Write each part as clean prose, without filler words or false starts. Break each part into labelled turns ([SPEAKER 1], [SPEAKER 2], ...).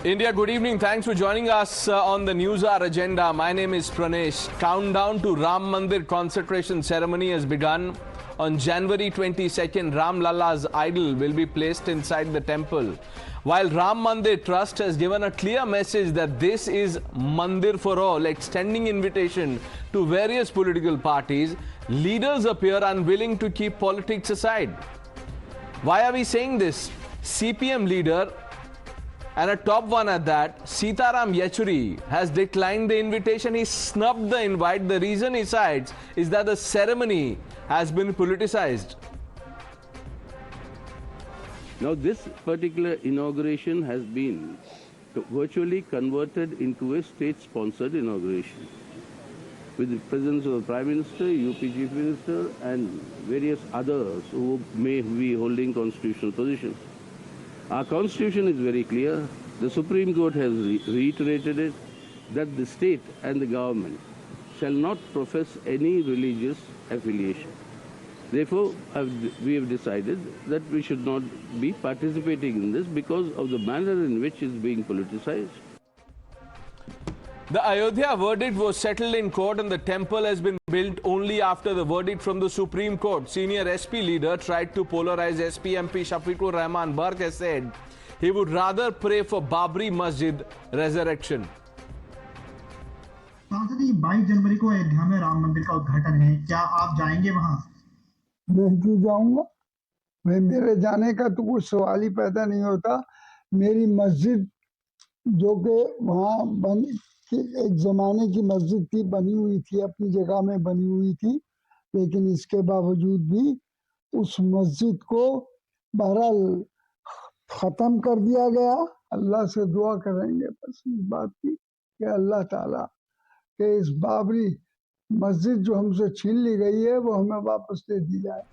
[SPEAKER 1] India, good evening. Thanks for joining us on the News Hour agenda. My name is Pranesh. Countdown to Ram Mandir consecration ceremony has begun. On January 22nd, Ram Lalla's idol will be placed inside the temple. While Ram Mandir Trust has given a clear message that this is Mandir for all, extending invitation to various political parties, leaders appear unwilling to keep politics aside. Why are we saying this? CPM leader, and a top one at that, Sitaram Yechuri, has declined the invitation. He snubbed the invite. The reason he cites is that the ceremony has been politicized.
[SPEAKER 2] Now, this particular inauguration has been virtually converted into a state-sponsored inauguration, with the presence of the Prime Minister, UP Chief Minister, and various others who may be holding constitutional positions. Our Constitution is very clear. The Supreme Court has reiterated it, that the state and the government shall not profess any religious affiliation. Therefore, we have decided that we should not be participating in this because of the manner in which it is being politicized.
[SPEAKER 1] The Ayodhya verdict was settled in court and the temple has been built only after the verdict from the Supreme Court. Senior SP leader tried to polarize SP MP Shafiqur Rahman Barq has said he would rather pray for Babri Masjid resurrection.
[SPEAKER 3] सांसद जी 22 जनवरी को अयोध्या में राम मंदिर का उद्घाटन है, क्या आप जाएंगे वहां?
[SPEAKER 4] मैं क्यों जाऊंगा? मेरे जाने का तो कुछ सवाल ही पैदा नहीं होता। मेरी मस्जिद जो कि वहाँ एक जमाने की मस्जिद थी, बनी हुई थी, अपनी जगह में बनी हुई थी, लेकिन इसके बावजूद भी उस मस्जिद को बहरहाल खत्म कर दिया गया। अल्लाह से दुआ करेंगे बस इस बात की कि अल्लाह ताला के इस बाबरी मस्जिद जो हमसे छीन ली गई है वो हमें वापस दे दी जाए।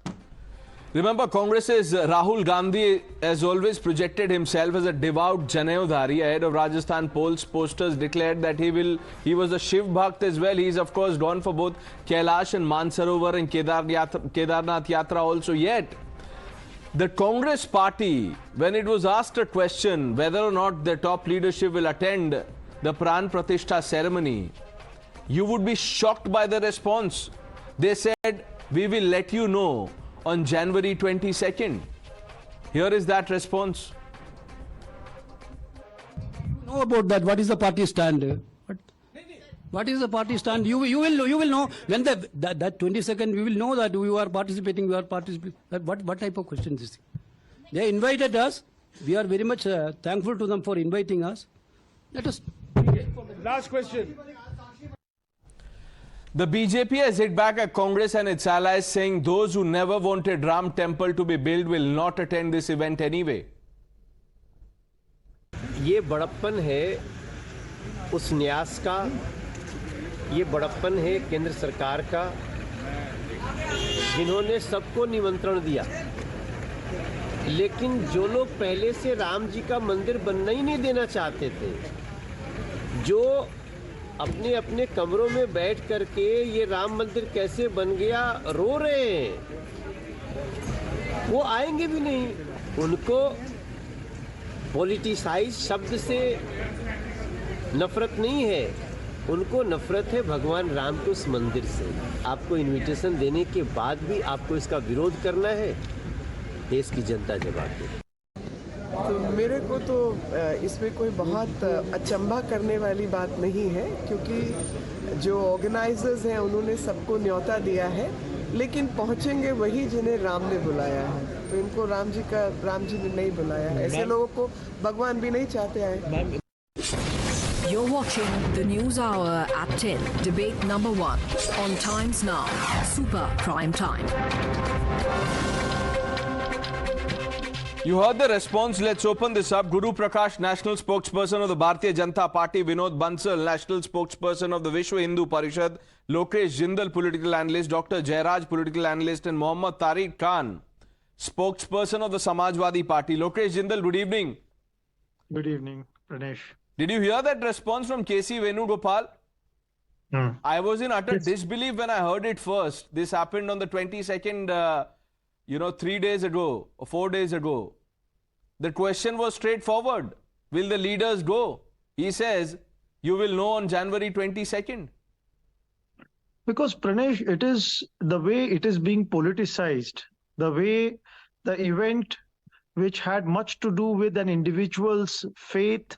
[SPEAKER 1] Remember, Congress's Rahul Gandhi has always projected himself as a devout Janayodhari. Ahead of Rajasthan polls, posters declared that he was a Shiv Bhakt as well. He's of course gone for both Kailash and Mansarovar and Kedarnath Yatra also. Yet, the Congress party, when it was asked a question whether or not the top leadership will attend the Pran Pratishtha ceremony, you would be shocked by the response. They said, we will let you know on January 22nd. Here is that response.
[SPEAKER 5] Know about that. What is the party stand? What is the party stand? You will know when that 22nd. We will know that we are participating. We are participating. What type of question is this? They invited us. We are very much thankful to them for inviting us. Let us.
[SPEAKER 6] Last question.
[SPEAKER 1] The BJP has hit back at Congress and its allies, saying those who never wanted Ram Temple to be built will not attend this event anyway.
[SPEAKER 7] ये बड़प्पन है उस न्यास का, ये बड़प्पन है केंद्र सरकार का, जिन्होंने सबको निमंत्रण दिया, लेकिन जो लोग पहले से राम जी का मंदिर बनना ही नहीं देना चाहते थे, जो अपने अपने कमरों में बैठ करके ये राम मंदिर कैसे बन गया रो रहे हैं, वो आएंगे भी नहीं। उनको पॉलिटिसाइज शब्द से नफरत नहीं है, उनको नफरत है भगवान राम के उस मंदिर से। आपको इनविटेशन देने के बाद भी आपको इसका विरोध करना है, देश की जनता जवाब दे।
[SPEAKER 6] तो मेरे को तो इसमें कोई बहुत अचंभा करने वाली बात नहीं है, क्योंकि जो ऑर्गेनाइजर्स हैं उन्होंने सबको न्योता दिया है, लेकिन पहुंचेंगे वही जिन्हें राम ने बुलाया है। तो इनको राम जी ने नहीं बुलाया है, ऐसे लोगों को भगवान भी नहीं चाहते आए।
[SPEAKER 8] You're watching the News Hour at 10, debate number 1 on Times Now, Super Prime Time.
[SPEAKER 1] You heard the response. Let's open this up. Guru Prakash, national spokesperson of the Bharatiya Janata Party, Vinod Bansal, national spokesperson of the Vishwa Hindu Parishad, Lokesh Jindal, political analyst, Dr. Jairaj, political analyst, and Mohammad Tariq Khan, spokesperson of the Samajwadi Party. Lokesh Jindal, good evening.
[SPEAKER 9] Good evening, Pranesh.
[SPEAKER 1] Did you hear that response from KC Venugopal? I was in utter disbelief when I heard it first. This happened on the 22nd, 3 days ago or 4 days ago. The question was straightforward. will the leaders go? He says, you will know on January 22nd.
[SPEAKER 9] Because Pranesh, it is the way it is being politicized, the way the event which had much to do with an individual's faith,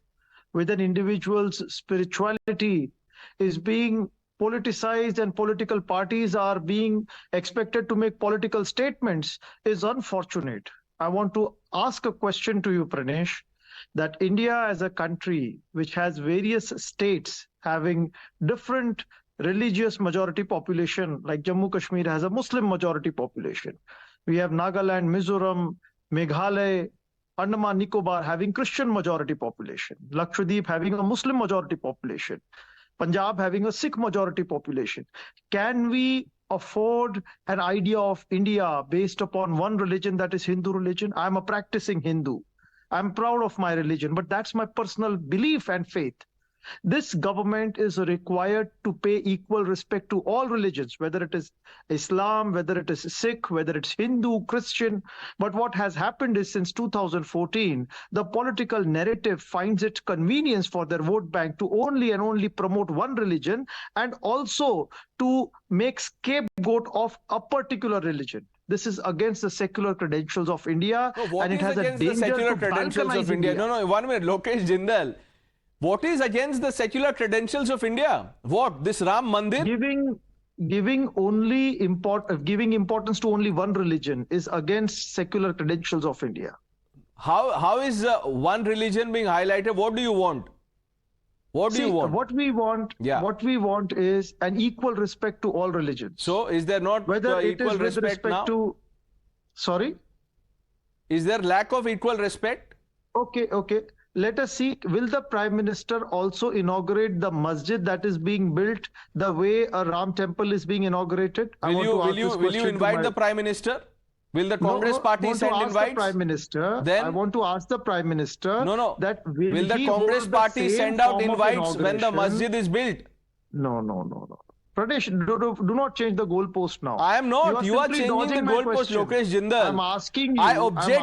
[SPEAKER 9] with an individual's spirituality, is being politicized, and political parties are being expected to make political statements, is unfortunate. I want to ask a question to you, Pranesh, that India as a country which has various states having different religious majority population, like Jammu Kashmir has a Muslim majority population. We have Nagaland, Mizoram, Meghalaya, Andaman Nicobar having Christian majority population, Lakshadweep having a Muslim majority population, Punjab having a Sikh majority population. Can we afford an idea of India based upon one religion, that is Hindu religion? I'm a practicing Hindu. I'm proud of my religion, but that's my personal belief and faith. This government is required to pay equal respect to all religions, whether it is Islam, whether it is Sikh, whether it's Hindu, Christian. But what has happened is since 2014, the political narrative finds it convenience for their vote bank to only and only promote one religion, and also to make scapegoat of a particular religion. This is against the secular credentials of India, and it has a danger
[SPEAKER 1] the secular
[SPEAKER 9] to
[SPEAKER 1] credentials of
[SPEAKER 9] balkanize
[SPEAKER 1] India. No, 1 minute, Lokesh Jindal. What is against the secular credentials of India? What? This Ram Mandir?
[SPEAKER 9] Giving importance to only one religion is against secular credentials of India.
[SPEAKER 1] How is one religion being highlighted? What do you want? What do you want?
[SPEAKER 9] What we want is an equal respect to all religions.
[SPEAKER 1] So, is there not equal respect now?
[SPEAKER 9] Sorry?
[SPEAKER 1] Is there lack of equal respect?
[SPEAKER 9] Okay. Let us see, will the Prime Minister also inaugurate the masjid that is being built the way a Ram temple is being inaugurated?
[SPEAKER 1] Will you invite the Prime Minister? Will the Congress party send invites?
[SPEAKER 9] Prime Minister,
[SPEAKER 1] then,
[SPEAKER 9] I want to ask the Prime Minister that
[SPEAKER 1] will the Congress party send out invites when the masjid is built?
[SPEAKER 9] No. Pradesh, do not change the goalpost now.
[SPEAKER 1] I am not. You are changing the goalpost, Lokesh Jindal.
[SPEAKER 9] I'm asking you.
[SPEAKER 1] I object.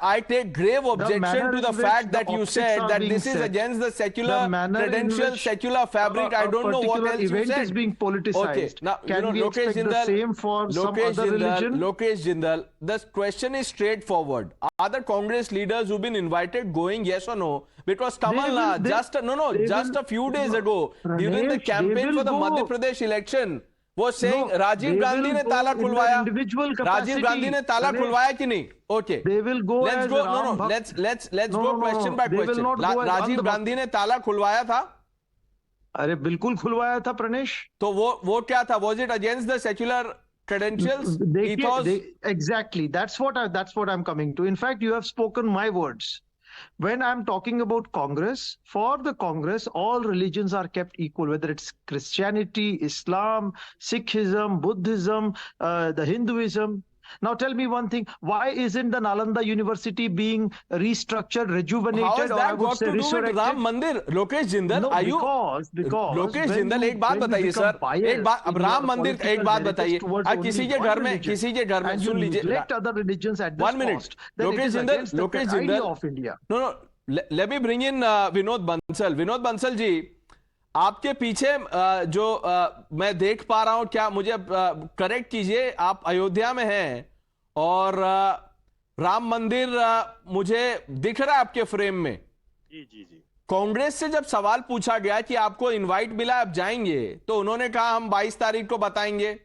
[SPEAKER 1] I take grave objection to the fact that you said that this is against the secular credentials, secular fabric. I don't know what else you said.
[SPEAKER 9] Event is being politicized.
[SPEAKER 1] Okay. Now,
[SPEAKER 9] can we expect the same for some other religion?
[SPEAKER 1] Lokesh Jindal, the question is straightforward. Are the Congress leaders who've been invited going, yes or no? Because Kamal Nath, just a few days ago, during the campaign for the Madhya Pradesh election, was saying Rajiv Gandhi ne tala khulwaya. Rajiv Gandhi ne tala khulwaya ki nahi? Okay.
[SPEAKER 9] They will go.
[SPEAKER 1] Let's go. Let's go question by question. Rajiv Gandhi ने ताला खुलवाया था?
[SPEAKER 9] अरे बिल्कुल खुलवाया था प्रणेश.
[SPEAKER 1] तो वो क्या था? Was it against the secular credentials?
[SPEAKER 9] Exactly. That's what I'm coming to. In fact, you have spoken my words. When I'm talking about Congress, for the Congress, all religions are kept equal, whether it's Christianity, Islam, Sikhism, Buddhism, the Hinduism. Now tell me one thing, why isn't the Nalanda University being restructured, rejuvenated,
[SPEAKER 1] How has that got to do
[SPEAKER 9] resurrected?
[SPEAKER 1] with Ram Mandir? Lokesh Jindal, are you...
[SPEAKER 9] Because
[SPEAKER 1] Lokesh Jindal, एक बात बताइए sir, एक बात, अब राम मंदिर, एक बात बताइए, किसी के घर में, सुन लीजिए,
[SPEAKER 9] let other religions at this
[SPEAKER 1] 1 minute,
[SPEAKER 9] cost, Lokesh Jindal,
[SPEAKER 1] No, let me bring in Vinod Bansal. Vinod Bansal जी, आपके पीछे जो मैं देख पा रहा हूं, क्या मुझे करेक्ट कीजिए, आप अयोध्या में हैं और राम मंदिर मुझे दिख रहा है आपके फ्रेम में.
[SPEAKER 10] जी.
[SPEAKER 1] कांग्रेस से जब सवाल पूछा गया कि आपको इनवाइट मिला, आप जाएंगे, तो उन्होंने कहा हम 22 तारीख को बताएंगे.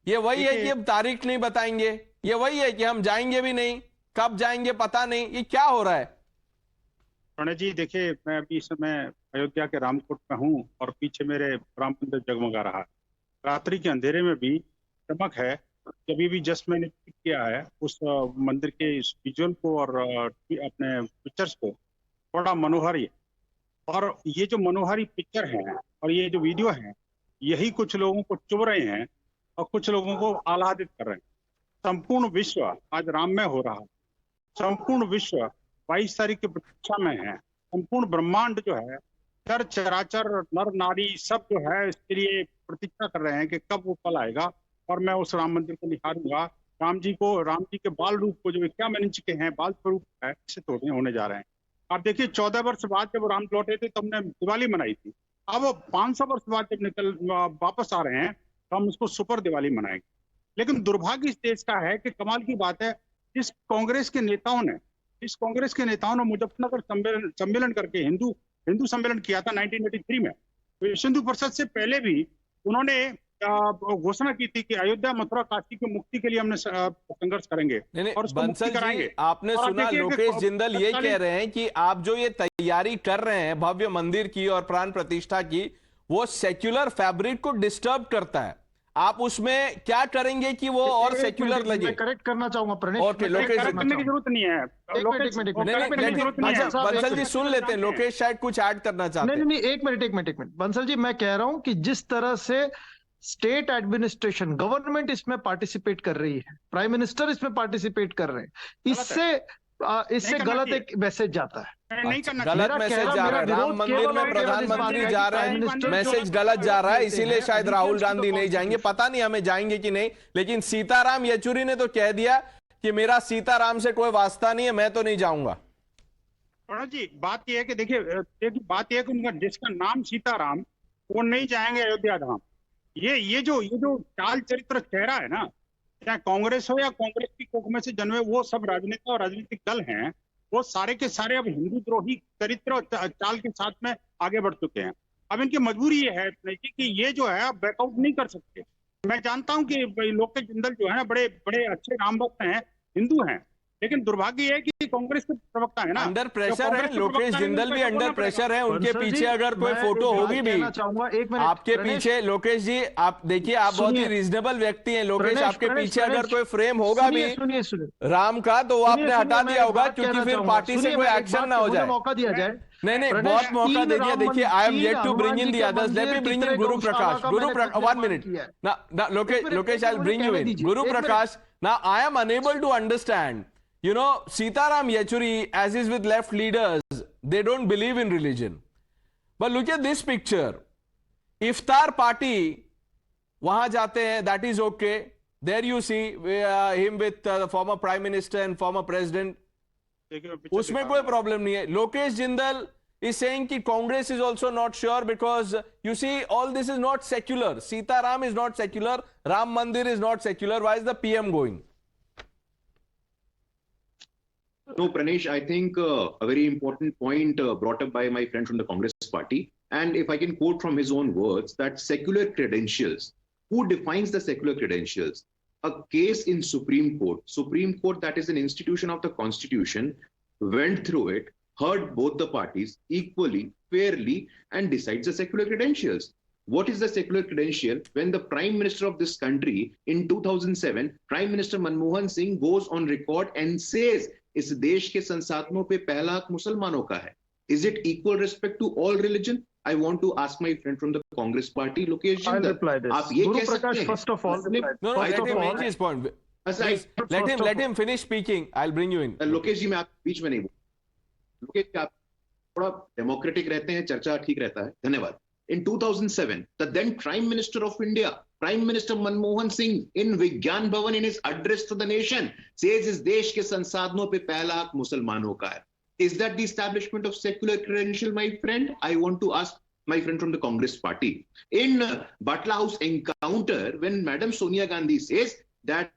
[SPEAKER 1] ये वही है कि अब तारीख नहीं बताएंगे, ये वही है कि हम जाएंगे भी नहीं, कब जाएंगे पता नहीं. ये क्या हो रहा है?
[SPEAKER 10] प्रणय जी देखिए, मैं अभी इस समय अयोध्या के रामकोट में हूँ और पीछे मेरे राम मंदिर जगमगा रहा है. रात्रि के अंधेरे में भी चमक है. कभी भी जस्ट मैंने क्लिक किया है उस मंदिर के इस विजुअल को और अपने पिक्चर्स को, बड़ा मनोहारी है. और ये जो मनोहारी पिक्चर हैं और ये जो वीडियो हैं, यही कुछ लोगों को चुभ रहे हैं और कुछ लोगों को आह्लादित कर रहे हैं. संपूर्ण विश्व आज राम में हो रहा है. संपूर्ण विश्व 22 तारीख की प्रतीक्षा में है. संपूर्ण ब्रह्मांड जो है, चर चराचर नर नारी सब जो है इसके लिए प्रतीक्षा कर रहे हैं कि कब वो पल आएगा और मैं उस राम मंदिर को निहारूंगा. राम जी के बाल रूप को, जो 51 इंच के हैं बाल स्वरूप है, इससे थोड़े होने जा रहे हैं. आप देखिए 14 वर्ष बाद जब राम लौटे थे तो हमने दिवाली मनाई थी। अब 500 वर्ष बाद जब वापस आ रहे हैं तो हम उसको सुपर दिवाली मनाएंगे। लेकिन दुर्भाग्य इस देश का है कि कमाल की बात है, इस कांग्रेस के नेताओं ने मुजफ्फरनगर सम्मेलन करके हिंदू सम्मेलन किया था 1983 में। तो सिंधु परिषद से पहले भी उन्होंने घोषणा की थी कि अयोध्या, मथुरा, काशी की मुक्ति के लिए हमने संघर्ष करेंगे और उसको मुक्ति कराएंगे।
[SPEAKER 1] आपने सुना लोकेश जिंदल ये कह रहे हैं कि आप जो ये तैयारी कर रहे हैं भव्य मंदिर की और प्राण प्रतिष्ठा की, वो सेक्युलर फैब्रिक को डिस्टर्ब करता है। आप उसमें क्या करेंगे कि वो और सेक्युलर लगे?
[SPEAKER 9] मैं करेक्ट करना चाहूंगा प्रणेश।
[SPEAKER 1] ओके, लोकेश
[SPEAKER 10] करने की जरूरत नहीं है।
[SPEAKER 1] बंसल जी सुन लेते हैं, लोकेश शायद कुछ ऐड करना चाहते हैं।
[SPEAKER 9] नहीं, एक मिनट बंसल जी, मैं कह रहा हूं कि जिस तरह से स्टेट एडमिनिस्ट्रेशन, गवर्नमेंट इसमें पार्टिसिपेट कर रही है, प्राइम मिनिस्टर इसमें पार्टिसिपेट कर रहे हैं, इससे गलत एक मैसेज जाता है।
[SPEAKER 10] नहीं करना,
[SPEAKER 1] गलत मैसेज जा रहा है। राम मंदिर में प्रधानमंत्री जा रहे हैं, मैसेज गलत जा रहा है, इसीलिए शायद राहुल गांधी नहीं जाएंगे। पता नहीं हमें जाएंगे कि नहीं, लेकिन सीताराम येचुरी ने तो कह दिया कि मेरा सीताराम से कोई वास्ता नहीं है, मैं तो नहीं जाऊंगा।
[SPEAKER 10] प्रणव जी, बात यह है कि देखिए बात यह है कि उनका जिसका नाम सीताराम, वो नहीं जाएंगे अयोध्या धाम। ये जो चाल चरित्र चेहरा है ना, चाहे कांग्रेस हो या कांग्रेस की कोख में से जन्मे वो सब राजनेता और राजनीतिक दल हैं, वो सारे के सारे अब हिंदू द्रोही चरित्र और चाल के साथ में आगे बढ़ चुके हैं। अब इनकी मजबूरी ये है कि ये जो है अब बैकआउट नहीं कर सकते। मैं जानता हूं कि लोकेश जिंदल जो है बड़े बड़े अच्छे राम भक्त हैं, हिंदू हैं, लेकिन दुर्भाग्य है कि कांग्रेस के प्रवक्ता है ना,
[SPEAKER 1] अंडर प्रेशर है। लोकेश जिंदल भी अंडर प्रेशर है। उनके पीछे अगर कोई फोटो होगी भी आपके पीछे, लोकेश जी आप देखिए, आप बहुत ही रीजनेबल व्यक्ति हैं। लोकेश, आपके पीछे अगर कोई फ्रेम होगा भी राम का, तो वो आपने हटा दिया होगा, क्योंकि फिर पार्टी से कोई एक्शन ना हो जाए।
[SPEAKER 9] मौका दिया जाए।
[SPEAKER 1] नहीं, बहुत मौका दे दिया। देखिए, I am yet to bring in the others. Let me bring in Guru Prakash. 1 minute ना Lokesh, I will bring you in Guru Prakash. Now I am unable to understand. You know, Sitaram Yechuri, as is with left leaders, they don't believe in religion. But look at this picture. Iftar party, wahan jate hain, that is okay. There you see him with the former Prime Minister and former President. Usme koi problem nahi hai. Lokesh Jindal is saying that Congress is also not sure because you see all this is not secular. Sitaram is not secular. Ram Mandir is not secular. Why is the PM going?
[SPEAKER 11] No, Pranesh, I think a very important point brought up by my friend from the Congress party. And if I can quote from his own words, that secular credentials, who defines the secular credentials? A case in Supreme Court, that is an institution of the Constitution, went through it, heard both the parties equally, fairly, and decides the secular credentials. What is the secular credential? When the Prime Minister of this country in 2007, Prime Minister Manmohan Singh goes on record and says, इस देश के संसाधनों पे पहला हक मुसलमानों का है. Is it equal respect to all religion? I want to ask my friend from the Congress party, Lokesh Jindal. आप ये कह सकते हैं?
[SPEAKER 9] First of all,
[SPEAKER 1] no, let him make his point. Let him finish speaking. I'll bring you in.
[SPEAKER 11] Lokesh जी, मैं आप बीच में नहीं बोल. लोकेश, आप थोड़ा डेमोक्रेटिक रहते हैं, चर्चा ठीक रहता है. धन्यवाद. In 2007, the then Prime Minister of India, Prime Minister Manmohan Singh, in Vigyan Bhavan, in his address to the nation, says इस देश के संसाधनों पे पहला हक मुसलमानों का है. Is that the establishment of secular credential, my friend? I want to ask my friend from the Congress party. In Batla House encounter, when Madam Sonia Gandhi says that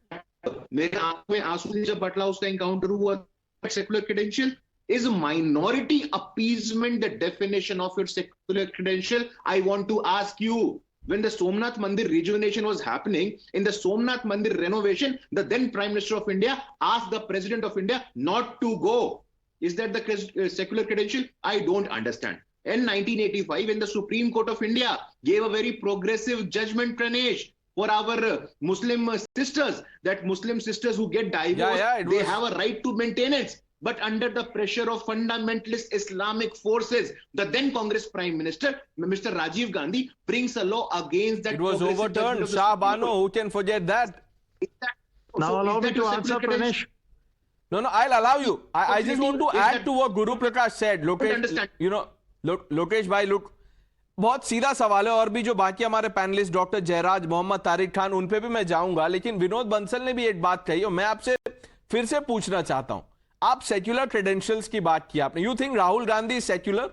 [SPEAKER 11] मेरे आंख में आंसू जब Batla House का encounter हुआ, secular credential, is minority appeasement the definition of your secular credential? I want to ask you, when the Somnath Mandir rejuvenation was happening, in the Somnath Mandir renovation, the then Prime Minister of India asked the President of India not to go. Is that the secular credential? I don't understand. In 1985, when the Supreme Court of India gave a very progressive judgment, Pranesh, for our Muslim sisters, that Muslim sisters who get divorced, they have a right to maintenance. But under the pressure of fundamentalist Islamic forces, the then Congress Prime Minister, Mr. Rajiv Gandhi, brings a law against that.
[SPEAKER 1] It was overturned. Shah Bano, who can forget that?
[SPEAKER 9] Now allow me to answer, Pranesh.
[SPEAKER 1] No, I'll allow you. I just want to add to what Guru Prakash said. Lokesh, you know, Lokesh bhai, look, बहुत सीधा सवाल है. और भी जो बाकी हमारे panelist doctor Jayraj, Mohammad Tariq Khan, उन पे भी मैं जाऊंगा. लेकिन विनोद बंसल ने भी एक बात कही और मैं आपसे फिर से पूछना चाहता हूं. आप सेक्युलर क्रेडेंशियल्स की बात की आपने. You think Rahul Gandhi is secular?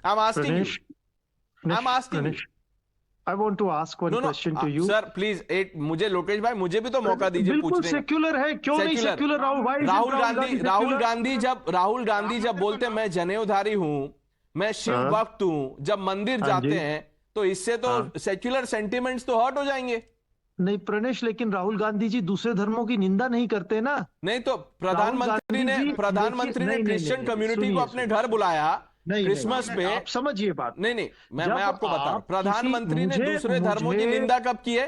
[SPEAKER 1] I am asking you. I am asking.
[SPEAKER 9] I want to ask one question to you.
[SPEAKER 1] Sir please एक मुझे लोकेश भाई मुझे भी तो मौका दीजिए
[SPEAKER 9] बिल्कुल
[SPEAKER 1] पूछने का.
[SPEAKER 9] सेक्युलर है, क्यों नहीं सेक्युलर?
[SPEAKER 1] राहुल गांधी जब बोलते मैं जनेऊधारी हूं, मैं शिव भक्त हूं, जब मंदिर जाते हैं तो इससे तो सेक्युलर सेंटिमेंट्स तो हर्ट हो जाएंगे.
[SPEAKER 9] नहीं प्रणेश, लेकिन राहुल गांधी जी दूसरे धर्मों की निंदा नहीं करते ना.
[SPEAKER 1] नहीं तो प्रधानमंत्री ने क्रिश्चियन कम्युनिटी को अपने घर बुलाया क्रिसमस पे.
[SPEAKER 9] आप समझिए बात.
[SPEAKER 1] नहीं मैं आपको बता रहा हूं, प्रधानमंत्री ने दूसरे धर्मों की निंदा कब की है?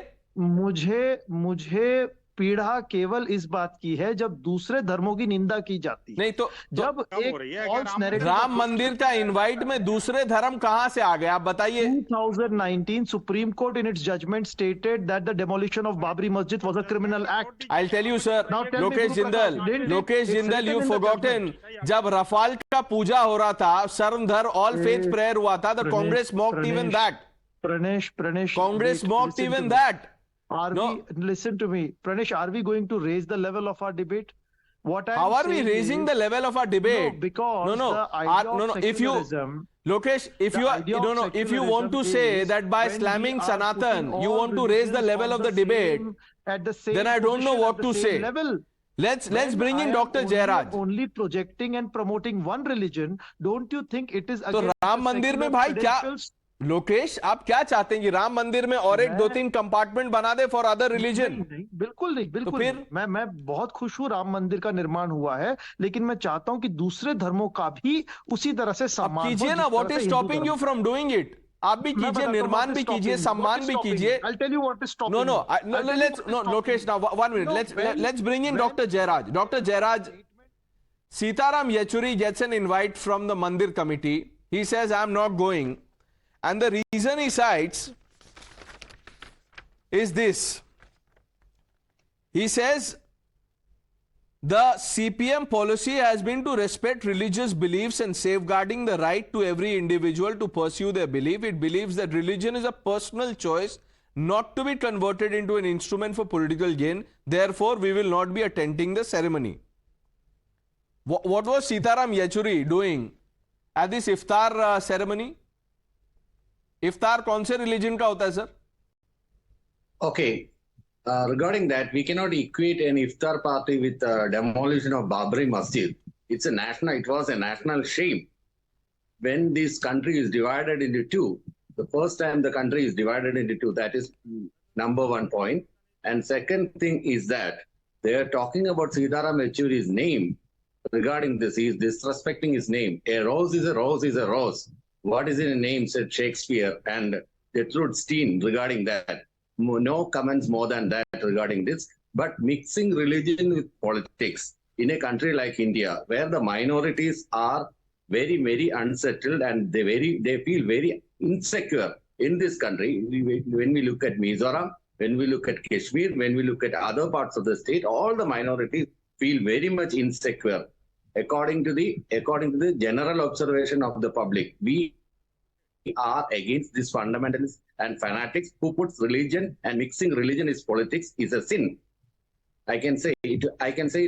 [SPEAKER 9] मुझे पीड़ा केवल इस बात की है जब दूसरे धर्मों की निंदा की जाती है.
[SPEAKER 1] नहीं तो
[SPEAKER 9] जब एक
[SPEAKER 1] राम मंदिर का इनवाइट में दूसरे धर्म कहां से आ गए आप बताइए?
[SPEAKER 9] 2019 supreme court in its judgment stated that the demolition of Babri Masjid was a criminal act.
[SPEAKER 1] I'll tell you sir, Lokesh Jindal you forgotten, जब रफाल का पूजा हो रहा था, सर्वधर ऑल फेथ प्रेयर हुआ था, the Congress mocked even that.
[SPEAKER 9] Pranesh,
[SPEAKER 1] Congress mocked even that.
[SPEAKER 9] Listen to me, Pranesh, are we going to raise the level of our debate?
[SPEAKER 1] How are we raising the level of our debate?
[SPEAKER 9] No, because
[SPEAKER 1] if you Lokesh, if you want to say that by slamming Sanatan you want to raise the level of the debate, then I don't know what to say. Let's bring in Dr. Jairaj.
[SPEAKER 9] Only projecting and promoting one religion, don't you think it is?
[SPEAKER 1] तो राम मंदिर में भाई क्या लोकेश आप क्या चाहते हैं कि राम मंदिर में और एक 2-3 कंपार्टमेंट बना दे फॉर अदर रिलीजन?
[SPEAKER 9] बिल्कुल नहीं, बिल्कुल तो फिर मैं बहुत खुश हूँ राम मंदिर का निर्माण हुआ है, लेकिन मैं चाहता हूँ कि दूसरे धर्मों का भी उसी तरह से सम्मान
[SPEAKER 1] कीजिए ना. What is stopping you from doing it? आप भी कीजिए, निर्माण भी कीजिए, सम्मान भी कीजिए.
[SPEAKER 9] I'll tell you what is stopping.
[SPEAKER 1] No, Lokesh, now 1 minute. Let's bring in Dr. Jairaj. Dr. Jairaj, Sitaram Yechuri gets an invite from the Mandir committee. He says, I'm not going. And the reason he cites is this. He says, the CPM policy has been to respect religious beliefs and safeguarding the right to every individual to pursue their belief. It believes that religion is a personal choice not to be converted into an instrument for political gain. Therefore, we will not be attending the ceremony. What was Sitaram Yechuri doing at this iftar ceremony? इफ्तार कौन से religion का होता है sir?
[SPEAKER 12] Okay, regarding that, we cannot equate an iftar party with demolition of Babri Masjid. It was a national shame. When this country is divided into two, the first time the country is divided into two, that is number one point. And second thing is that they are talking about Sitaram Yechury's name. Regarding this, he is disrespecting his name. A rose is a rose is a rose. What is in a name, said Shakespeare and Gertrude Stein regarding that. No comments more than that regarding this. But mixing religion with politics in a country like India, where the minorities are very, very unsettled and they feel very insecure in this country. When we look at Mizoram, when we look at Kashmir, when we look at other parts of the state, all the minorities feel very much insecure. According to the general observation of the public, we are against these fundamentalists and fanatics who puts religion and mixing religion is politics is a sin. I can say it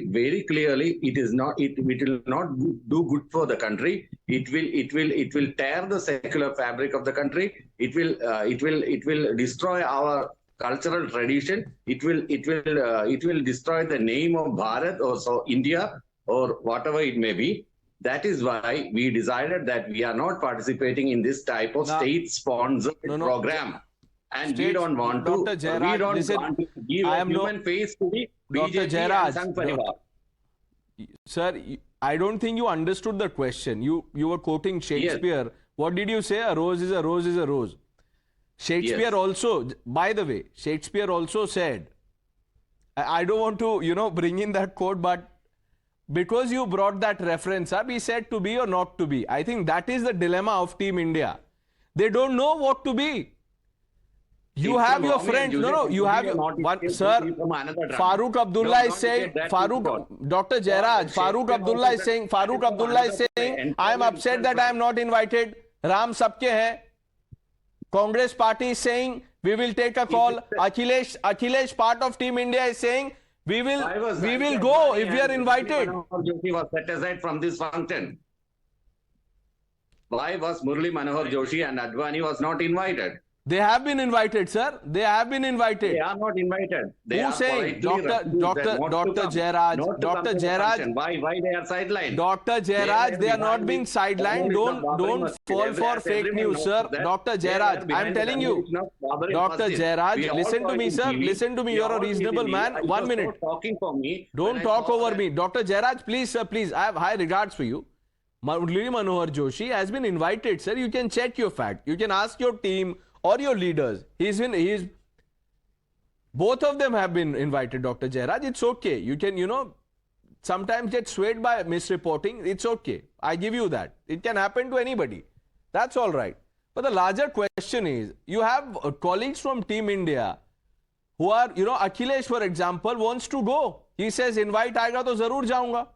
[SPEAKER 12] very clearly. It will not do good for the country. It will tear the secular fabric of the country. It will destroy our cultural tradition. It will destroy the name of Bharat or so India or whatever it may be. That is why we decided that we are not participating in this type of state-sponsored program. And we don't want to give a human face to the BJP and Sangh Parivar.
[SPEAKER 1] Sir, I don't think you understood the question. You were quoting Shakespeare. Yes. What did you say? A rose is a rose is a rose. Shakespeare also, by the way, Shakespeare also said, I don't want to, bring in that quote, but because you brought that reference up, he said to be or not to be. I think that is the dilemma of Team India. They don't know what to be. You have your friends. You have one, sir. Farooq Abdullah is saying, Dr. Jairaj, Farooq Abdullah is saying, I am upset that I am not invited. Ram sabke hai. Congress party is saying, we will take a call. Akhilesh, part of Team India is saying, We will
[SPEAKER 12] Why was
[SPEAKER 1] go
[SPEAKER 12] Advani
[SPEAKER 1] if we are
[SPEAKER 12] and
[SPEAKER 1] invited.
[SPEAKER 12] Manohar Joshi was set aside from this function. Why was Murli Manohar Joshi and Advani was not invited?
[SPEAKER 1] They have been invited, sir. They have been invited.
[SPEAKER 12] They are not invited. They
[SPEAKER 1] Who
[SPEAKER 12] are
[SPEAKER 1] saying?
[SPEAKER 12] politely refused
[SPEAKER 1] Dr.
[SPEAKER 12] not to come.
[SPEAKER 1] Jairaj,
[SPEAKER 12] Not to
[SPEAKER 1] Dr.
[SPEAKER 12] come to the
[SPEAKER 1] Jairaj.
[SPEAKER 12] function. Why they are sidelined?
[SPEAKER 1] Dr. Jairaj, they are not
[SPEAKER 12] behind
[SPEAKER 1] being
[SPEAKER 12] the
[SPEAKER 1] sidelined.
[SPEAKER 12] demolition of Babri
[SPEAKER 1] Don't
[SPEAKER 12] Masjid.
[SPEAKER 1] fall for fake
[SPEAKER 12] Everyone
[SPEAKER 1] news,
[SPEAKER 12] knows
[SPEAKER 1] sir.
[SPEAKER 12] that.
[SPEAKER 1] Dr.
[SPEAKER 12] They
[SPEAKER 1] Jairaj,
[SPEAKER 12] were
[SPEAKER 1] I'm
[SPEAKER 12] behind the
[SPEAKER 1] telling you.
[SPEAKER 12] demolition of Babri
[SPEAKER 1] Dr.
[SPEAKER 12] Masjid.
[SPEAKER 1] Jairaj,
[SPEAKER 12] We all
[SPEAKER 1] listen to
[SPEAKER 12] saw
[SPEAKER 1] me,
[SPEAKER 12] it in
[SPEAKER 1] sir.
[SPEAKER 12] TV.
[SPEAKER 1] Listen to me.
[SPEAKER 12] We
[SPEAKER 1] You're a
[SPEAKER 12] all
[SPEAKER 1] reasonable
[SPEAKER 12] TV.
[SPEAKER 1] man.
[SPEAKER 12] It
[SPEAKER 1] 1
[SPEAKER 12] was
[SPEAKER 1] minute.
[SPEAKER 12] so shocking for me.
[SPEAKER 1] Don't
[SPEAKER 12] when I
[SPEAKER 1] talk
[SPEAKER 12] saw
[SPEAKER 1] over
[SPEAKER 12] that.
[SPEAKER 1] me. Dr. Jairaj, please, sir, please. I have high regards for you. Murli Manohar Joshi has been invited, sir. You can check your fact. You can ask your team or your leaders. Both of them have been invited, Dr. Jairaj. It's okay. You can, sometimes get swayed by misreporting. It's okay. I give you that. It can happen to anybody. That's all right. But the larger question is, you have colleagues from Team India who are, Akhilesh, for example, wants to go. He says, invite aayega to zarur jaunga.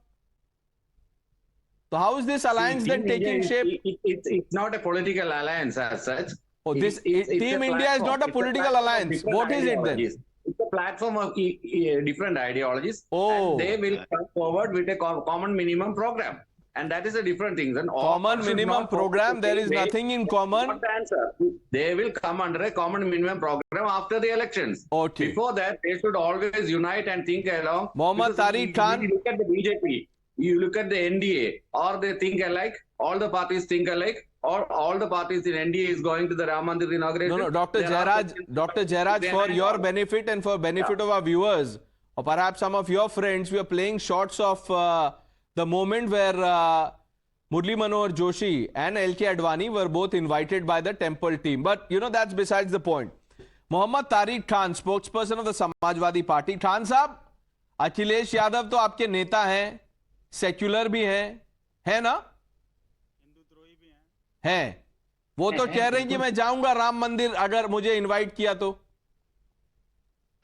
[SPEAKER 1] So how is this alliance then taking shape?
[SPEAKER 12] It's not a political alliance as such.
[SPEAKER 1] Oh,
[SPEAKER 12] It's
[SPEAKER 1] Team
[SPEAKER 12] a
[SPEAKER 1] India is
[SPEAKER 12] platform.
[SPEAKER 1] not a
[SPEAKER 12] It's
[SPEAKER 1] political
[SPEAKER 12] platform of
[SPEAKER 1] alliance.
[SPEAKER 12] different
[SPEAKER 1] What is it then?
[SPEAKER 12] ideologies. It's a platform of different ideologies.
[SPEAKER 1] Oh.
[SPEAKER 12] And they will come forward with a common minimum program. And that is a different thing. Then
[SPEAKER 1] Common minimum program, there is nothing in common.
[SPEAKER 12] Not the answer. They will come under a common minimum program after the elections.
[SPEAKER 1] Okay.
[SPEAKER 12] Before that, they should always unite and think along.
[SPEAKER 1] Mohammad
[SPEAKER 12] Because
[SPEAKER 1] Tariq Khan.
[SPEAKER 12] You look at the BJP, you look at the NDA, or they think alike, all the parties think alike, or all the parties in NDA is going to the Ram Mandir inauguration.
[SPEAKER 1] No, Dr. Jairaj, for your benefit and for benefit of our viewers, or perhaps some of your friends, we are playing shots of the moment where Murli Manohar Joshi and LK Advani were both invited by the temple team. But, that's besides the point. Mohammad Tariq Khan, spokesperson of the Samajwadi Party. Khan साहब, अखिलेश यादव तो आपके नेता हैं, secular भी हैं, है ना? हैं। वो तो कह रहे हैं कि मैं जाऊंगा राम मंदिर अगर मुझे इनवाइट किया तो।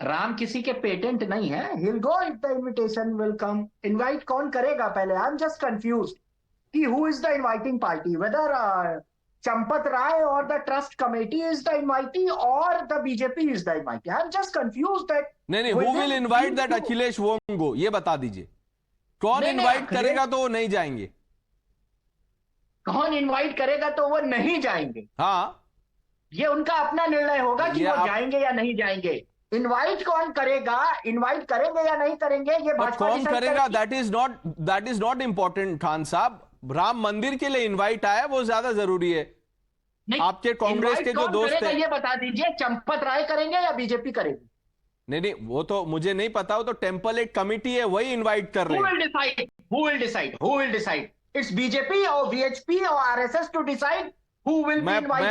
[SPEAKER 13] राम किसी के पेटेंट नहीं है. He'll go if the invitation will come. Invite कौन करेगा पहले? I'm just confused कि who is the inviting party? Whether Champat Rai or the trust committee is the invitee or the BJP is the invitee. I'm just confused that.
[SPEAKER 1] नहीं, who will invite that Akhilesh won't go? ये बता दीजिए. कौन invite करेगा तो वो नहीं जाएंगे?
[SPEAKER 13] कौन इनवाइट करेगा तो वो नहीं जाएंगे?
[SPEAKER 1] हाँ,
[SPEAKER 13] ये उनका अपना निर्णय होगा कि वो जाएंगे या नहीं जाएंगे. इनवाइट कौन करेगा, इनवाइट करेंगे या नहीं करेंगे, ये भाजपा
[SPEAKER 1] कौन करेगा, that is not important. Khan साहब, राम मंदिर के लिए इनवाइट आया वो ज्यादा जरूरी है. आपके कांग्रेस के जो दोस्त हैं,
[SPEAKER 13] ये बता दीजिए, चंपत राय करेंगे या बीजेपी करेगी?
[SPEAKER 1] नहीं, वो तो मुझे नहीं पता. वो तो टेम्पल एक कमिटी है, वही इनवाइट कर रहे हैं.
[SPEAKER 13] Who will decide? It's BJP or VHP or RSS to decide who will be invited.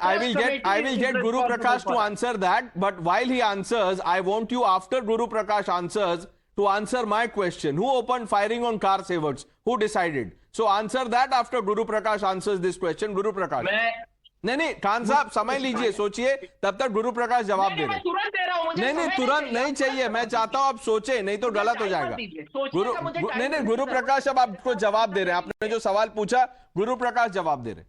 [SPEAKER 1] I will get Guru Prakash to answer that, but while he answers, I want you, after Guru Prakash answers, to answer my question. Who opened firing on car savers? Who decided? So answer that after Guru Prakash answers this question. Guru Prakash. नहीं, खान साहब समय लीजिए, सोचिए, तब तक गुरु प्रकाश जवाब दे रहे हैं.
[SPEAKER 13] तुरंत दे रहा हूं, मुझे
[SPEAKER 1] नहीं, तुरंत नहीं चाहिए. मैं चाहता हूं आप सोचे, नहीं तो गलत हो जाएगा. गुरु प्रकाश अब आपको जवाब दे रहे हैं. आपने जो सवाल पूछा, गुरु प्रकाश जवाब दे रहे हैं.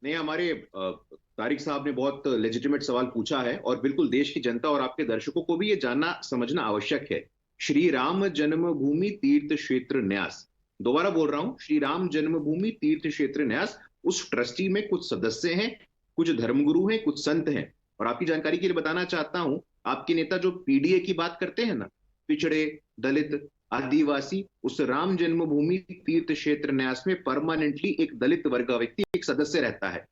[SPEAKER 11] नहीं, हमारे तारिक साहब ने बहुत लेजिटिमेट सवाल पूछा है और बिल्कुल देश की जनता और आपके दर्शकों को भी ये जानना समझना आवश्यक है. श्री राम जन्मभूमि तीर्थ क्षेत्र न्यास, दोबारा बोल रहा हूं, श्री राम जन्मभूमि तीर्थ क्षेत्र न्यास, उस ट्रस्टी में कुछ सदस्य हैं, कुछ धर्मगुरु हैं, कुछ संत हैं. और आपकी जानकारी के लिए बताना चाहता हूं, आपके नेता जो पीडीए की बात करते हैं ना, पिछड़े, दलित, आदिवासी, उस राम जन्मभूमि तीर्थ क्षेत्र न्यास में परमानेंटली एक दलित वर्ग का व्यक्ति एक सदस्य रहता है.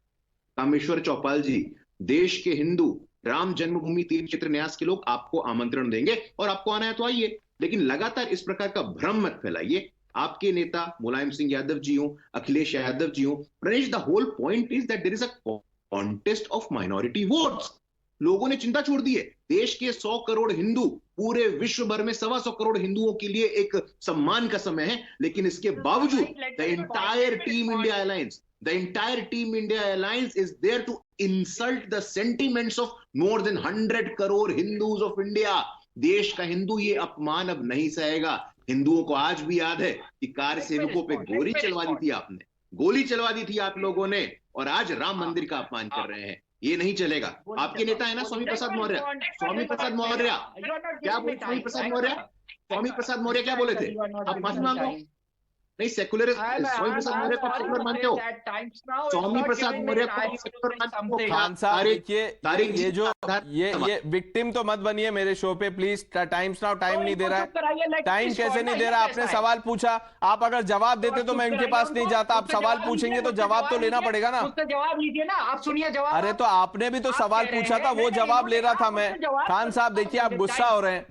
[SPEAKER 11] कामेश्वर चौपाल जी, देश के हिंदू राम जन्मभूमि तीर्थ क्षेत्र न्यास के लोग आपको आमंत्रण देंगे और आपको आना है तो आइए, लेकिन लगातार इस प्रकार का भ्रम मत फैलाइए. आपके नेता मुलायम सिंह यादव जी हो, अखिलेश यादव जी हो, Pradesh, the whole point is that there is a contest of minority votes. लोगों ने चिंता छोड़ दी है. देश के 100 करोड़ हिंदू, पूरे विश्व भर में 125 करोड़ हिंदुओं के लिए एक सम्मान का समय है, लेकिन इसके बावजूद the entire team India alliance is there to insult the sentiments of more than 100 crore Hindus of India. देश का हिंदू ये अपमान अब नहीं सहेगा. हिंदुओं को आज भी याद है कि कार सेवकों पे गोली चलवा दी थी आपने, गोली चलवा दी थी आप लोगों ने, और आज राम मंदिर का अपमान कर रहे हैं. ये नहीं चलेगा। आपके नेता है ना स्वामी प्रसाद मौर्य, स्वामी प्रसाद मौर्य क्या बोले? स्वामी प्रसाद मौर्य, स्वामी प्रसाद मौर्य क्या बोले थे? आप माफी मांगो। नहीं, सेकुलर स्वामी प्रसाद मौर्य को सेकुलर मानते हो? स्वामी प्रसाद मौर्य को सेकुलर मानते हो?
[SPEAKER 1] खान साहब देखिए, ये विक्टिम तो मत बनिए मेरे शो पे प्लीज। टाइम्स नाउ टाइम नहीं दे रहा है। टाइम कैसे नहीं दे रहा? आपने सवाल पूछा, आप अगर जवाब देते तो मैं इनके पास नहीं जाता। आप सवाल पूछेंगे तो जवाब तो लेना पड़ेगा ना।
[SPEAKER 13] जवाब लीजिए ना, आप सुनिए जवाब।
[SPEAKER 1] अरे तो आपने भी तो सवाल पूछा था, वो जवाब ले रहा था मैं। खान साहब देखिए, आप गुस्सा हो रहे हैं,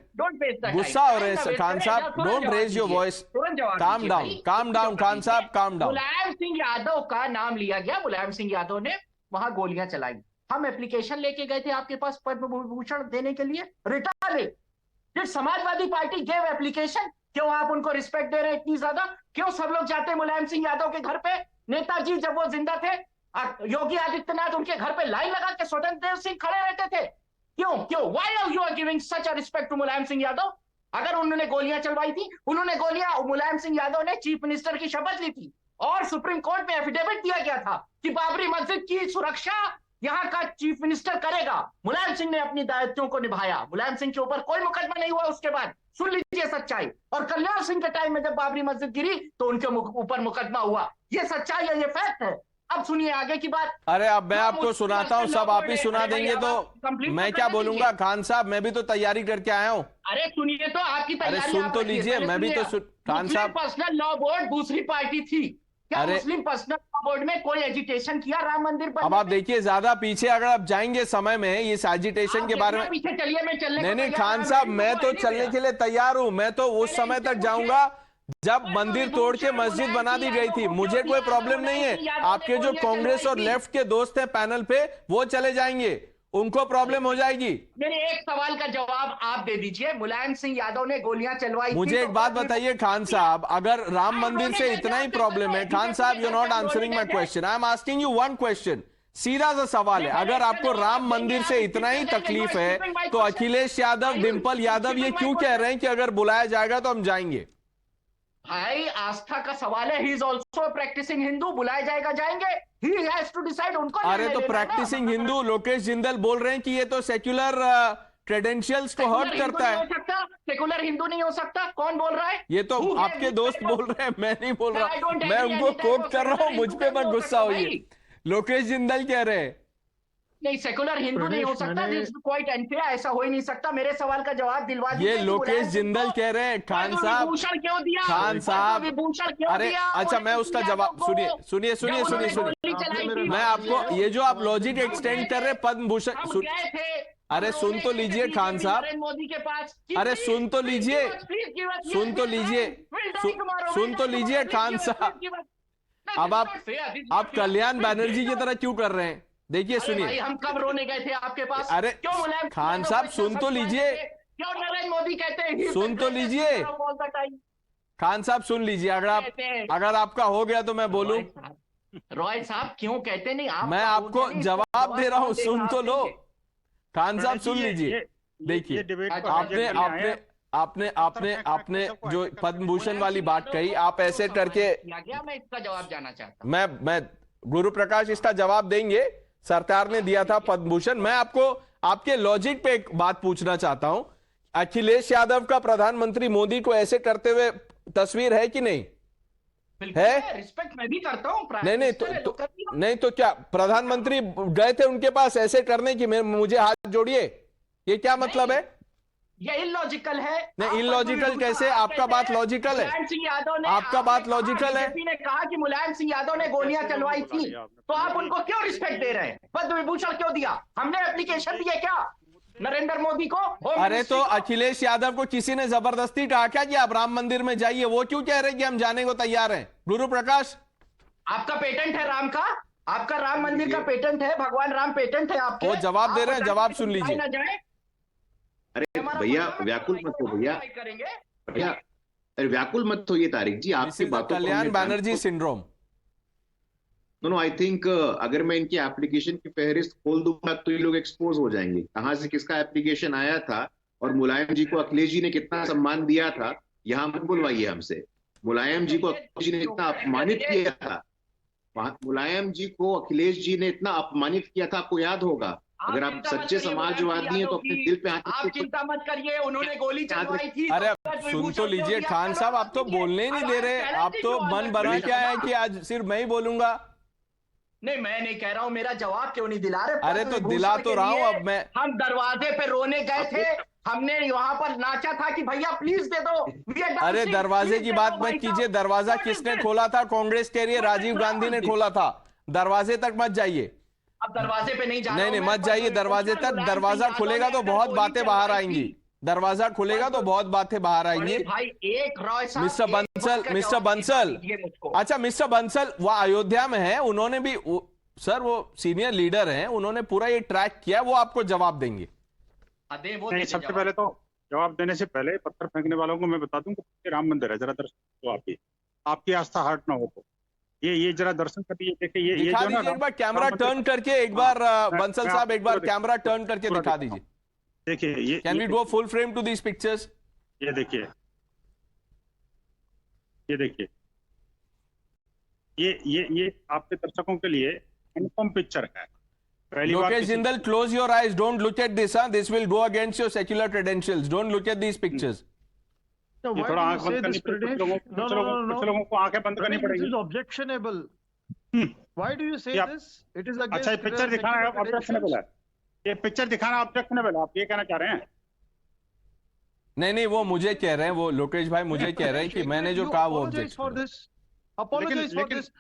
[SPEAKER 1] गुस्सा हो रहे हैं Khan sahab. Don't raise your voice, calm down Khan sahab, calm down.
[SPEAKER 13] मुलायम सिंह यादव का नाम लिया गया, मुलायम सिंह यादव ने वहां गोलियां चलाई। हम एप्लीकेशन लेके गए थे आपके पास पद्म विभूषण देने के लिए, return it. Did Samajwadi party gave application? क्यों आप उनको रिस्पेक्ट दे रहे हैं इतनी ज्यादा? क्यों सब लोग जाते मुलायम सिंह यादव के घर पे? नेताजी जब वो जिंदा थे, योगी आदित्यनाथ उनके घर पे लाइन लगा के स्वतंत्र देव सिंह खड़े रहते थे। क्यों why are you are giving such a respect to Mulayam Singh Yadav? अगर उन्होंने गोलियां चलवाई थी, मुलायम सिंह यादव ने चीफ मिनिस्टर की शपथ ली थी और सुप्रीम कोर्ट में एफिडेविट दिया गया था कि बाबरी मस्जिद की सुरक्षा यहाँ का चीफ मिनिस्टर करेगा। मुलायम सिंह ने अपनी दायित्वों को निभाया। मुलायम सिंह के ऊपर कोई मुकदमा नहीं हुआ उसके बाद। सुन लीजिए सच्चाई। और कल्याण सिंह के टाइम में जब बाबरी मस्जिद गिरी तो उनके ऊपर मुकदमा हुआ। ये सच्चाई है, ये फैक्ट है। अब सुनिए आगे की बात।
[SPEAKER 1] अरे अब मैं आपको सुनाता हूँ, सब आप ही सुना देंगे तो मैं क्या बोलूंगा? खान साहब मैं भी तो तैयारी करके आया हूँ।
[SPEAKER 13] अरे सुनिए तो, आपकी तैयारी।
[SPEAKER 1] अरे सुन तो लीजिए, मैं भी तो खान साहब।
[SPEAKER 13] पर्सनल लॉ बोर्ड दूसरी पार्टी थी क्या? मुस्लिम पर्सनल लॉ बोर्ड में कोई एजिटेशन किया राम मंदिर पर?
[SPEAKER 1] अब आप देखिए, ज्यादा पीछे अगर आप जाएंगे समय में इस एजिटेशन के बारे में।
[SPEAKER 13] पीछे चलिए, मैं चलने
[SPEAKER 1] नहीं खान साहब, मैं तो चलने के लिए तैयार हूँ। मैं तो उस समय तक जाऊंगा जब मंदिर तोड़ के मस्जिद बना दी गई थी। मुझे कोई प्रॉब्लम नहीं है। आपके जो कांग्रेस और लेफ्ट के दोस्त हैं पैनल पे, वो चले जाएंगे, उनको प्रॉब्लम हो जाएगी।
[SPEAKER 13] मेरे एक सवाल का जवाब आप दे दीजिए। मुलायम सिंह यादव ने गोलियां चलवाई।
[SPEAKER 1] मुझे एक बात बताइए खान साहब, अगर राम मंदिर से इतना ही प्रॉब्लम है, खान साहब you not answering my question. I am asking you one question, सीधा सा सवाल है। अगर आपको राम मंदिर से इतना ही तकलीफ है तो अखिलेश यादव, डिंपल यादव ये क्यों कह रहे हैं कि अगर बुलाया जाएगा तो हम जाएंगे?
[SPEAKER 13] भाई आस्था का सवाल है। He is also practising Hindu. बुलाया जाएगा जाएंगे। He has to decide. उनको
[SPEAKER 1] अरे तो प्रैक्टिसिंग हिंदू लोकेश जिंदल बोल रहे हैं कि ये तो सेक्युलर क्रेडेंशियल्स को हर्ट करता है।
[SPEAKER 13] सेकुलर हिंदू नहीं हो सकता। कौन बोल रहा है?
[SPEAKER 1] ये तो आपके दोस्त बोल रहे हैं, मैं नहीं बोल रहा। मैं उनको कोट कर रहा हूँ, मुझ पे मत गुस्सा होइए। लोकेश जिंदल कह रहे हैं
[SPEAKER 13] नहीं, सेकुलर हिंदू नहीं हो सकता। क्वाइट अनफेयर, ऐसा हो ही नहीं सकता। मेरे सवाल का जवाब दिलवा दीजिए।
[SPEAKER 1] ये लोकेश जिंदल कह रहे हैं। खान साहब
[SPEAKER 13] विभूषण क्यों दिया?
[SPEAKER 1] खान साहब
[SPEAKER 13] विभूषण क्यों
[SPEAKER 1] अरे
[SPEAKER 13] दिया?
[SPEAKER 1] अच्छा, मैं उसका जवाब सुनिए। मैं आपको ये जो आप लॉजिक एक्सटेंड कर रहे पद्म भूषण, अरे सुन तो लीजिए खान साहब।
[SPEAKER 13] मोदी के पास,
[SPEAKER 1] अरे सुन तो लीजिए, सुन तो लीजिए खान साहब। अब आप कल्याण बैनर्जी की तरह क्यों कर रहे हैं? देखिए सुनिए,
[SPEAKER 13] हम कब रोने गए थे आपके पास?
[SPEAKER 1] अरे
[SPEAKER 13] क्यों मुलायम
[SPEAKER 1] खान साहब सुन तो लीजिए,
[SPEAKER 13] क्यों नरेंद्र मोदी कहते हैं?
[SPEAKER 1] सुन तो लीजिए खान साहब, सुन लीजिए। अगर आपका हो गया तो मैं बोलूं।
[SPEAKER 13] रॉय साहब क्यों कहते नहीं? आप
[SPEAKER 1] मैं आपको जवाब दे रहा हूं, सुन तो लो। खान साहब सुन लीजिए। देखिए आपने जो पद्म भूषण वाली बात कही, आप ऐसे करके,
[SPEAKER 13] मैं इसका जवाब जानना चाहता हूं।
[SPEAKER 1] मैं गुरु प्रकाश इसका जवाब देंगे। सरकार ने दिया था पद्म भूषण। मैं आपको आपके लॉजिक पे एक बात पूछना चाहता हूं। अखिलेश यादव का प्रधानमंत्री मोदी को ऐसे करते हुए तस्वीर है कि नहीं है?
[SPEAKER 13] रिस्पेक्ट मैं भी करता हूं।
[SPEAKER 1] नहीं तो क्या प्रधानमंत्री गए थे उनके पास ऐसे करने की, मुझे हाथ जोड़िए, ये क्या मतलब है?
[SPEAKER 13] ये इलॉजिकल है।
[SPEAKER 1] नहीं, इलॉजिकल कैसे? आपका बात लॉजिकल है।
[SPEAKER 13] मुलायम सिंह यादव ने,
[SPEAKER 1] आपका बात लॉजिकल है।
[SPEAKER 13] बीजेपी ने कहा कि मुलायम सिंह यादव ने गोलियां चलवाई थी, तो आप उनको क्यों रिस्पेक्ट दे रहे हैं? पद्म विभूषण क्यों दिया? हमने एप्लीकेशन दिया क्या नरेंद्र मोदी को?
[SPEAKER 1] अरे तो अखिलेश यादव को किसी ने जबरदस्ती कहा क्या कि आप राम मंदिर में जाइए? वो क्यों कह रहे हैं कि हम जाने को तैयार हैं? गुरु प्रकाश,
[SPEAKER 13] आपका पेटेंट है राम का, आपका राम मंदिर का पेटेंट है, भगवान राम पेटेंट है आपके।
[SPEAKER 1] वो जवाब दे रहे हैं, जवाब सुन लीजिए।
[SPEAKER 11] अरे भैया व्याकुल मत हो भैया, अरे व्याकुल मत होइए तारिक जी। आपकी बातों
[SPEAKER 1] Kalyan Banerjee syndrome.
[SPEAKER 11] No I think अगर मैं इनकी एप्लीकेशन की फहरिस्त खोल दूंगा तो ये लोग एक्सपोज हो जाएंगे, कहां से किसका एप्लीकेशन आया था और मुलायम जी को अखिलेश जी ने कितना सम्मान दिया था। यहां मत बुलवाइए हमसे। मुलायम जी को अखिलेश जी ने कितना अपमानित किया था, मुलायम जी को अखिलेश जी ने इतना अपमानित किया था, आपको याद होगा। अगर आप सच्चे समाजवादी हैं तो अपने दिल पे हाथ
[SPEAKER 13] आप चिंता मत करिए, उन्होंने गोली चलवाई थी।
[SPEAKER 1] अरे सुन तो लीजिए खान साहब, आप तो बोलने ही नहीं दे रहे। आप तो मन बना क्या है कि आज सिर्फ मैं ही बोलूंगा।
[SPEAKER 13] नहीं, मैं नहीं कह रहा हूं, मेरा जवाब क्यों नहीं दिला रहे?
[SPEAKER 1] अरे तो दिला तो रहा हूं। अब मैं,
[SPEAKER 13] हम दरवाजे पे रोने गए थे, हमने वहां पर नाचा था कि भैया प्लीज दे दो।
[SPEAKER 1] अरे दरवाजे की बात मत कीजिए। दरवाजा किसने खोला था? कांग्रेस के लिए राजीव गांधी ने खोला था। दरवाजे तक मत जाइए।
[SPEAKER 13] अब दरवाजे पे नहीं जा
[SPEAKER 1] नहीं नहीं मत जाइए दरवाजे तक। दरवाजा खुलेगा तो बहुत बातें बाहर आएंगी। दरवाजा खुलेगा तो बहुत बातें बाहर आएंगी।
[SPEAKER 13] भाई एक रॉय साहब,
[SPEAKER 1] मिस्टर बंसल, अच्छा मिस्टर बंसल वो अयोध्या में है, उन्होंने भी सर वो सीनियर लीडर हैं, उन्होंने पूरा ये ट्रैक किया, वो आपको जवाब देंगे।
[SPEAKER 10] नहीं, सबसे पहले तो जवाब देने से पहले पत्थर फेंकने वालों को मैं बता दूं कि राम मंदिर है, जरा दर्शन तो आपकी आस्था हर्ट ना हो तो ये जरा दर्शन करिए। देखिए ये जो ना,
[SPEAKER 1] एक बार कैमरा टर्न करके, एक बार बंसल साहब एक बार कैमरा टर्न करके दिखा दीजिए।
[SPEAKER 10] देखिए ये,
[SPEAKER 1] can we go full frame to these pictures?
[SPEAKER 10] ये देखिए, ये देखिए, ये आपके दर्शकों के लिए अनुपम पिक्चर है।
[SPEAKER 1] Lokesh Jindal, close your eyes. Don't look at this. This will go against your secular credentials. Don't look at these pictures.
[SPEAKER 9] No, why
[SPEAKER 10] थोड़ा
[SPEAKER 9] do
[SPEAKER 10] आंख
[SPEAKER 9] you say
[SPEAKER 10] बंद
[SPEAKER 9] this,
[SPEAKER 10] करनी
[SPEAKER 9] Pradesh?
[SPEAKER 10] कुछ लोगों को आंखें बंद करनी
[SPEAKER 9] This
[SPEAKER 10] पड़ेगी।
[SPEAKER 9] is objectionable. Why do you say this? It is against
[SPEAKER 10] अच्छा, ये पिक्चर दिखाना ऑब्जेक्शनेबल है। ये पिक्चर दिखाना ऑब्जेक्शनेबल है, आप ये कहना चाह रहे हैं?
[SPEAKER 1] नहीं वो मुझे कह रहे हैं, वो लोकेश भाई मुझे कह रहे हैं कि मैंने जो कहा वो
[SPEAKER 9] ऑब्जेक्ट। Apologize for this.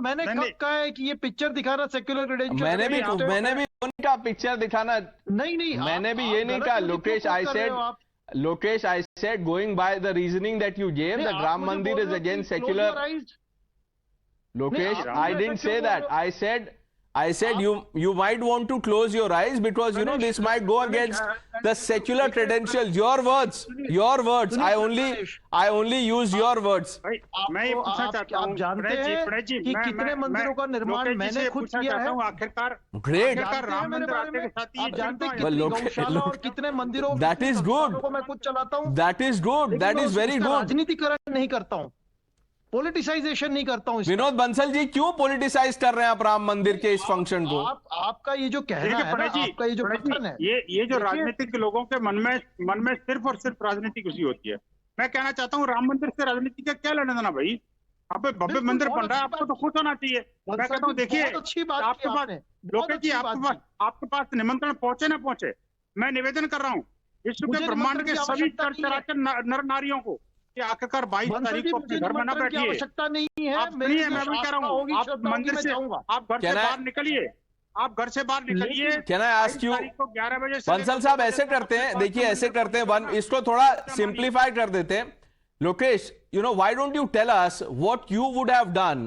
[SPEAKER 9] मैंने कब कहा है कि ये पिक्चर दिखाना सेक्युलर क्रेडेंशियल?
[SPEAKER 1] मैंने भी नहीं कहा पिक्चर दिखाना।
[SPEAKER 9] नहीं
[SPEAKER 1] मैंने भी ये नहीं कहा Lokesh. I said going by the reasoning that you gave that Ram Mandir is against secular. Lokesh, I didn't say that. I said you might want to close your eyes because you know this might go against the secular credentials. Your words. I only use your words.
[SPEAKER 10] मैं ये पूछना चाहता हूँ,
[SPEAKER 9] आप जानते हैं कि कितने मंदिरों का निर्माण मैंने खुद किया है?
[SPEAKER 1] Great.
[SPEAKER 10] राम मंदिर आते के साथ
[SPEAKER 9] आप जानते हैं कितनी गौशाला और कितने मंदिरों
[SPEAKER 1] That is good.
[SPEAKER 9] को मैं खुद चलाता हूँ।
[SPEAKER 1] That is good. That is very good.
[SPEAKER 9] राजनीतिकरण नहीं करता हूँ, पॉलिटिसाइजेशन नहीं करता हूँ।
[SPEAKER 1] विनोद बंसल जी क्यों पॉलिटिसाइज कर रहे हैं आप राम मंदिर के इस फंक्शन को?
[SPEAKER 9] आपका ये जो कहना है ना, आपका ये जो कथन है,
[SPEAKER 10] ये जो राजनीतिक लोगों के मन में सिर्फ और सिर्फ राजनीति घुसी होती है। मैं कहना चाहता हूँ राम मंदिर से राजनीति का क्या लेना देना भाई? आप भव्य मंदिर बन रहा है, आपको तो खुश होना चाहिए। मैं कहता हूँ देखिए,
[SPEAKER 9] अच्छी बात
[SPEAKER 10] आपके पास लोकेश जी, आपके पास निमंत्रण पहुंचे ना पहुंचे, मैं निवेदन कर रहा हूँ विश्व के ब्रह्मांड के सभी चराचर नर नारियों को कि आखिरकार 22 तारीख को अपने घर में न बैठिए।
[SPEAKER 9] आवश्यकता नहीं है,
[SPEAKER 10] मैं भी कह रहा हूँ, आप मंदिर से, आप घर से बाहर निकलिए, आप घर से बाहर निकलिए।
[SPEAKER 1] Can I ask you,
[SPEAKER 10] 11 बजे
[SPEAKER 1] बंसल साहब ऐसे करते हैं, देखिए ऐसे करते हैं, इसको थोड़ा सिंप्लीफाई कर देते हैं। Lokesh, you know, why don't you tell us what you would have done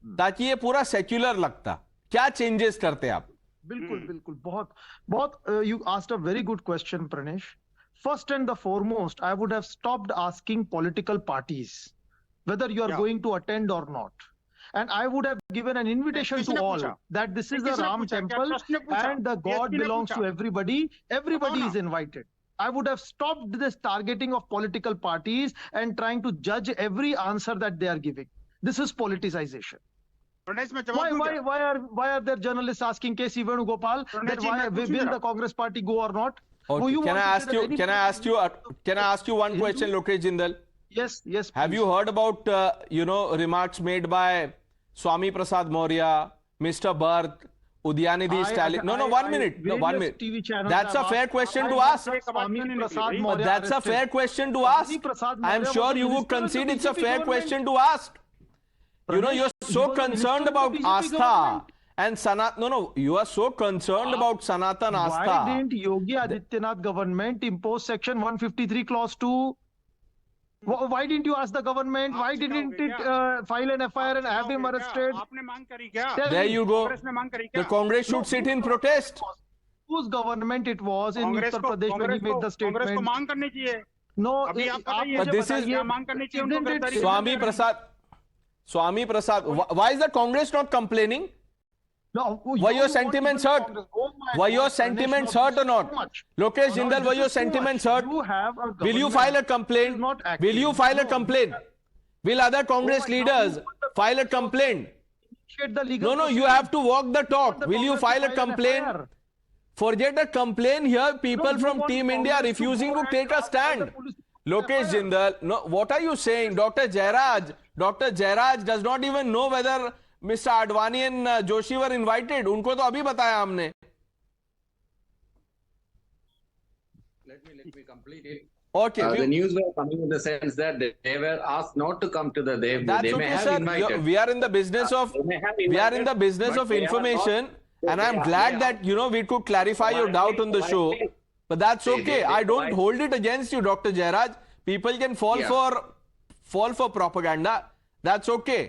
[SPEAKER 1] ताकि ये पूरा सेक्युलर लगता? क्या चेंजेस करते आप?
[SPEAKER 9] बिल्कुल बहुत you asked a very good question, Pranesh. First and the foremost, I would have stopped asking political parties whether you are going to attend or not. And I would have given an invitation to all that this is a Ram temple and the God belongs to everybody. Everybody is invited. I would have stopped this targeting of political parties and trying to judge every answer that they are giving. This is politicization. Why are there journalists asking K.C. Venugopal that will the Congress party go or not?
[SPEAKER 1] Okay. Can I ask you one question, Lokesh Jindal?
[SPEAKER 9] Yes.
[SPEAKER 1] Have you heard about remarks made by Swami Prasad Maurya, Mr. Bharth, Udyanidhi Stalin? No, 1 minute. No, 1 minute. That's a fair question to ask. That's a fair question to ask. I'm sure you would concede it's a fair question to ask. You know, you're so concerned about Astha. And you are so concerned about Sanatan Astha.
[SPEAKER 9] Why didn't Yogi Adityanath government impose section 153 clause 2? Why didn't you ask the government? Why didn't it file an FIR and have him arrested?
[SPEAKER 1] There you go. The Congress should sit in protest.
[SPEAKER 9] Whose government it was in Uttar Pradesh when he made the statement? No,
[SPEAKER 1] but this is Swami Prasad. Why is the Congress not complaining?
[SPEAKER 9] No,
[SPEAKER 1] were your sentiments hurt? Were your sentiments hurt or not? Lokesh Jindal, were your sentiments hurt? Will you file a complaint? Will you file a complaint? Will other Congress leaders file a complaint?
[SPEAKER 9] initiate the legal
[SPEAKER 1] No, you
[SPEAKER 9] proceedings.
[SPEAKER 1] have to walk the talk.
[SPEAKER 9] The
[SPEAKER 1] Will you
[SPEAKER 9] Congress
[SPEAKER 1] file a
[SPEAKER 9] an
[SPEAKER 1] complaint?
[SPEAKER 9] FIR.
[SPEAKER 1] Forget a complaint here. People
[SPEAKER 9] No,
[SPEAKER 1] from
[SPEAKER 9] you want
[SPEAKER 1] Team India
[SPEAKER 9] Congress to
[SPEAKER 1] refusing
[SPEAKER 9] go
[SPEAKER 1] to
[SPEAKER 9] and
[SPEAKER 1] take a
[SPEAKER 9] ask all the
[SPEAKER 1] stand.
[SPEAKER 9] police-
[SPEAKER 1] Lokesh
[SPEAKER 9] FIR.
[SPEAKER 1] Jindal, no, what are you saying? Dr. Jairaj does not even know whether Mr. Advani and Joshi were invited. उनको तो अभी बताया हमने.
[SPEAKER 12] Let me complete it.
[SPEAKER 1] Okay.
[SPEAKER 12] The news were coming in the sense that they were asked not to come to the. They
[SPEAKER 1] That's
[SPEAKER 12] may
[SPEAKER 1] okay,
[SPEAKER 12] have
[SPEAKER 1] sir.
[SPEAKER 12] invited.
[SPEAKER 1] We are in the business of
[SPEAKER 12] They may have
[SPEAKER 1] we are in the
[SPEAKER 12] invited,
[SPEAKER 1] business
[SPEAKER 12] but
[SPEAKER 1] of
[SPEAKER 12] they are
[SPEAKER 1] information,
[SPEAKER 12] not-
[SPEAKER 1] and I'm
[SPEAKER 12] they
[SPEAKER 1] glad
[SPEAKER 12] are-
[SPEAKER 1] that we could clarify your doubt on the show. But that's okay. I don't hold it against you, Dr. Jairaj. People can fall for propaganda. That's okay.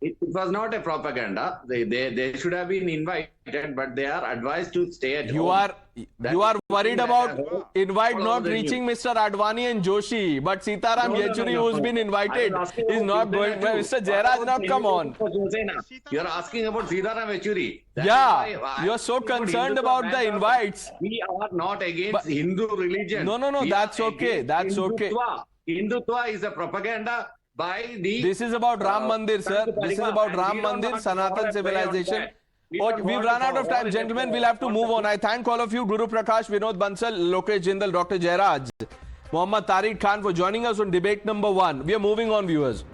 [SPEAKER 12] It was not a propaganda. They should have been invited, but they are advised to stay at
[SPEAKER 1] You
[SPEAKER 12] home.
[SPEAKER 1] are worried about invite
[SPEAKER 12] Follow
[SPEAKER 1] not
[SPEAKER 12] the
[SPEAKER 1] reaching
[SPEAKER 12] news.
[SPEAKER 1] Mr. Advani and Joshi, but Sitaram
[SPEAKER 12] No,
[SPEAKER 1] Yechuri,
[SPEAKER 12] no.
[SPEAKER 1] who's been invited,
[SPEAKER 12] I was asking
[SPEAKER 1] is
[SPEAKER 12] about
[SPEAKER 1] not going.
[SPEAKER 12] Sitaram too.
[SPEAKER 1] Mr. Jairaj, now come on.
[SPEAKER 12] You are asking about Sitaram Yechuri. That is
[SPEAKER 1] Yeah,
[SPEAKER 12] why I-
[SPEAKER 1] you are so concerned
[SPEAKER 12] Hindutva
[SPEAKER 1] about the
[SPEAKER 12] matters.
[SPEAKER 1] invites.
[SPEAKER 12] We are not against
[SPEAKER 1] But-
[SPEAKER 12] Hindu religion.
[SPEAKER 1] No,
[SPEAKER 12] We
[SPEAKER 1] that's
[SPEAKER 12] are
[SPEAKER 1] okay.
[SPEAKER 12] against
[SPEAKER 1] That's okay.
[SPEAKER 12] Hindutva. Hindutva is a propaganda by the.
[SPEAKER 1] This is about Ram Mandir, sir. This is about Ram Mandir, Sanatan civilization. Okay, we've run out of time, gentlemen. We'll have to move on. I thank all of you, Guru Prakash, Vinod Bansal, Lokesh Jindal, Dr. Jairaj, Muhammad Tariq Khan for joining us on debate number 1. We are moving on, viewers.